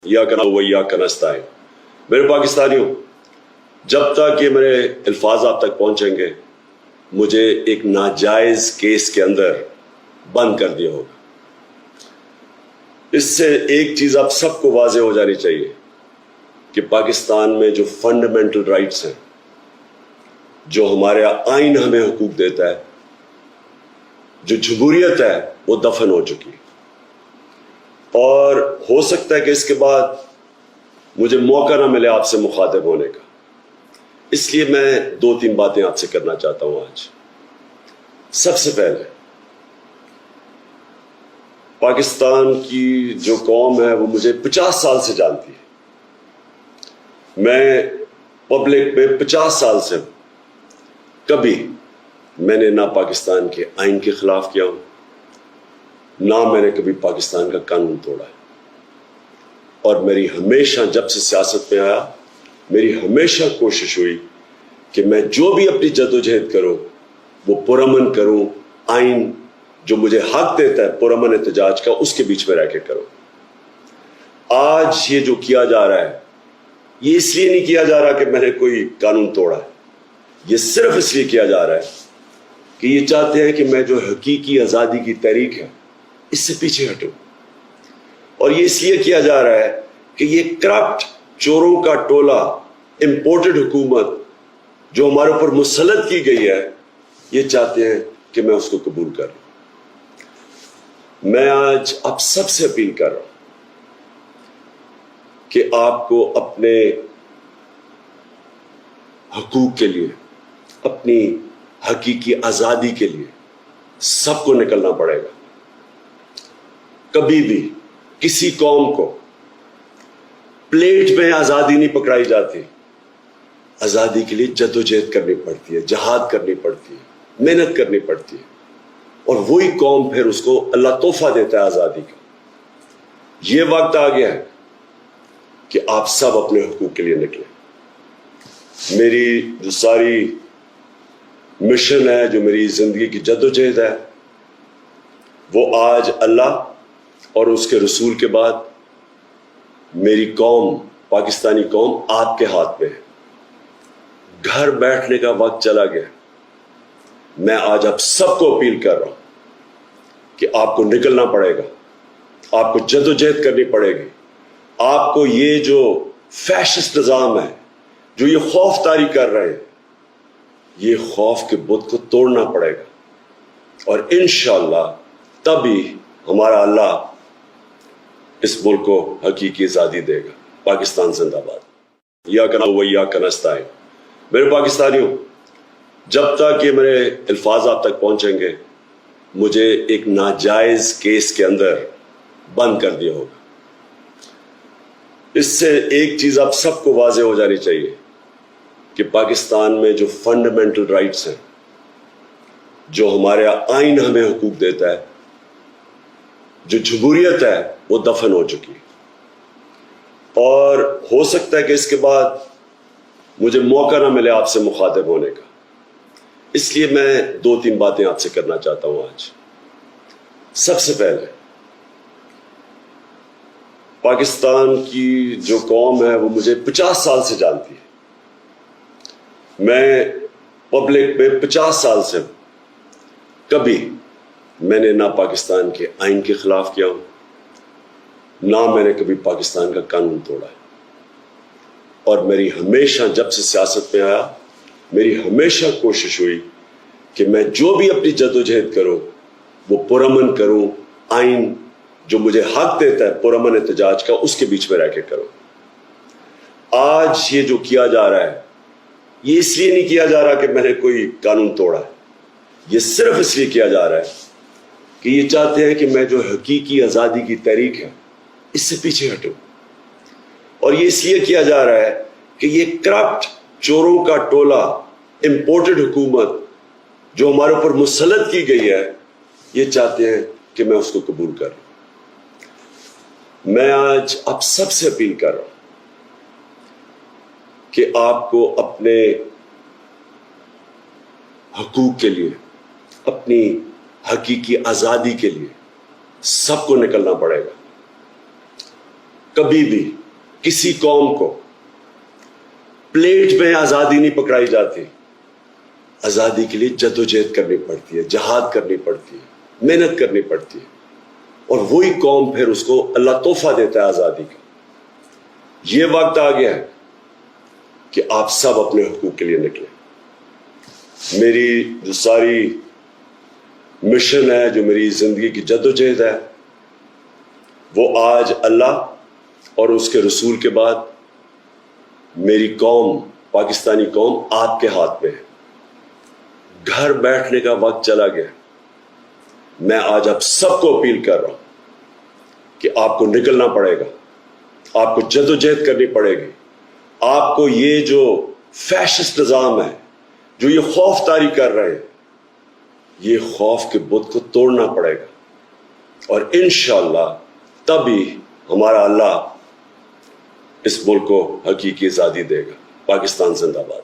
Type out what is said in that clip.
इय्याका नअबुदु व इय्याका नस्तईन। मेरे पाकिस्तानियों, जब तक ये मेरे अल्फाज आप तक पहुंचेंगे, मुझे एक नाजायज केस के अंदर बंद कर दिया होगा। इससे एक चीज आप सबको वाज़ेह हो जानी चाहिए कि पाकिस्तान में जो फंडामेंटल राइट्स हैं, जो हमारे आइन हमें हुकूक देता है, जो जमहूरियत है, वो दफन हो चुकी है। और हो सकता है कि इसके बाद मुझे मौका ना मिले आपसे मुखातिब होने का, इसलिए मैं 2-3 बातें आपसे करना चाहता हूं आज। सबसे पहले, पाकिस्तान की जो कौम है वो मुझे 50 साल से जानती है। मैं पब्लिक में 50 साल से कभी मैंने ना पाकिस्तान के आइन के खिलाफ किया हूं, ना मैंने कभी पाकिस्तान का कानून तोड़ा है। और मेरी हमेशा, जब से सियासत में आया, मेरी हमेशा कोशिश हुई कि मैं जो भी अपनी जद्दोजहद करूं वो पुरअमन करूं, आइन जो मुझे हक देता है पुरअमन एहतजाज का, उसके बीच में रह के करूं। आज ये जो किया जा रहा है, ये इसलिए नहीं किया जा रहा कि मैंने कोई कानून तोड़ा है, ये सिर्फ इसलिए किया जा रहा है कि ये चाहते हैं कि मैं जो हकीकी आज़ादी की तहरीक है इससे पीछे हटूं। और ये इसलिए किया जा रहा है कि ये करप्ट चोरों का टोला, इंपोर्टेड हुकूमत जो हमारे ऊपर मुसल्लत की गई है, ये चाहते हैं कि मैं उसको कबूल कर लूं। मैं आज आप सबसे अपील कर रहा हूं कि आपको अपने हकूक के लिए, अपनी हकीकी आज़ादी के लिए सबको निकलना पड़ेगा। कभी भी किसी कौम को प्लेट में आज़ादी नहीं पकड़ाई जाती। आज़ादी के लिए जद्दोजहद करनी पड़ती है, जहाद करनी पड़ती है, मेहनत करनी पड़ती है, और वही कौम फिर उसको अल्लाह तोहफा देता है आज़ादी का। ये वक्त आ गया है कि आप सब अपने हुकूक के लिए निकलें। मेरी जो सारी मिशन है, जो मेरी ज़िंदगी की जद्दोजहद है, वो आज अल्लाह और उसके रसूल के बाद मेरी कौम, पाकिस्तानी कौम, आपके हाथ में है। घर बैठने का वक्त चला गया। मैं आज आप सबको अपील कर रहा हूं कि आपको निकलना पड़ेगा, आपको जद्दोजहद करनी पड़ेगी। आपको ये जो फैशिस्ट निज़ाम है, जो ये खौफ तारी कर रहे हैं, ये खौफ के बुत को तोड़ना पड़ेगा। और इंशाअल्लाह तभी हमारा अल्लाह इस मुल्क को हकीकी आज़ादी देगा। पाकिस्तान जिंदाबाद। इय्याका नअबुदु व इय्याका नस्तईन। मेरे पाकिस्तानियों, जब तक ये मेरे अल्फाज आप तक पहुंचेंगे, मुझे एक नाजायज केस के अंदर बंद कर दिया होगा। इससे एक चीज आप सबको वाज़ेह हो जानी चाहिए कि पाकिस्तान में जो फंडामेंटल राइट्स हैं, जो हमारे आइन हमें हुकूक देता है, जो जमहूरियत है, वो दफन हो चुकी है। और हो सकता है कि इसके बाद मुझे मौका ना मिले आपसे मुखातिब होने का, इसलिए मैं 2-3 बातें आपसे करना चाहता हूं आज। सबसे पहले, पाकिस्तान की जो कौम है वो मुझे 50 साल से जानती है। मैं पब्लिक में 50 साल से कभी मैंने ना पाकिस्तान के आइन के खिलाफ किया हूं, ना मैंने कभी पाकिस्तान का कानून तोड़ा है। और मेरी हमेशा, जब से सियासत में आया, मेरी हमेशा कोशिश हुई कि मैं जो भी अपनी जद्दोजहद करूं वो पुरअमन करूं, आइन जो मुझे हक देता है पुरअमन एहतजाज का, उसके बीच में रह के करूं। आज ये जो किया जा रहा है, ये इसलिए नहीं किया जा रहा कि मैंने कोई कानून तोड़ा है, ये सिर्फ इसलिए किया जा रहा है कि ये चाहते हैं कि मैं जो हकीकी आज़ादी की तहरीक है इससे पीछे हटूं। और ये इसलिए किया जा रहा है कि ये करप्ट चोरों का टोला, इंपोर्टेड हुकूमत जो हमारे ऊपर मुसल्लत की गई है, ये चाहते हैं कि मैं उसको कबूल कर लूं। मैं आज आप सबसे अपील कर रहा हूं कि आपको अपने हकूक के लिए, अपनी हकीकी आज़ादी के लिए सबको निकलना पड़ेगा। کبھی بھی کسی قوم کو پلیٹ میں آزادی نہیں پکڑائی جاتی. آزادی کے لیے جدوجہد کرنی پڑتی ہے، جہاد کرنی پڑتی ہے، محنت کرنی پڑتی ہے، اور وہی قوم پھر اس کو اللہ تحفہ دیتا ہے آزادی کا. یہ وقت آ گیا ہے کہ آپ سب اپنے حقوق کے لیے نکلیں. میری جو ساری مشن ہے، جو میری زندگی کی جدوجہد ہے، وہ آج اللہ اور اس کے رسول کے بعد میری قوم، پاکستانی قوم آپ کے ہاتھ میں ہے. گھر بیٹھنے کا وقت چلا گیا. میں آج آپ سب کو اپیل کر رہا ہوں کہ آپ کو نکلنا پڑے گا، آپ کو جدوجہد کرنی پڑے گی. آپ کو یہ جو فیشسٹ نظام ہے، جو یہ خوف طاری کر رہے ہیں، یہ خوف کے بت کو توڑنا پڑے گا. اور انشاءاللہ تبھی ہمارا اللہ اس ملک کو حقیقی آزادی دے گا. پاکستان زندہ باد.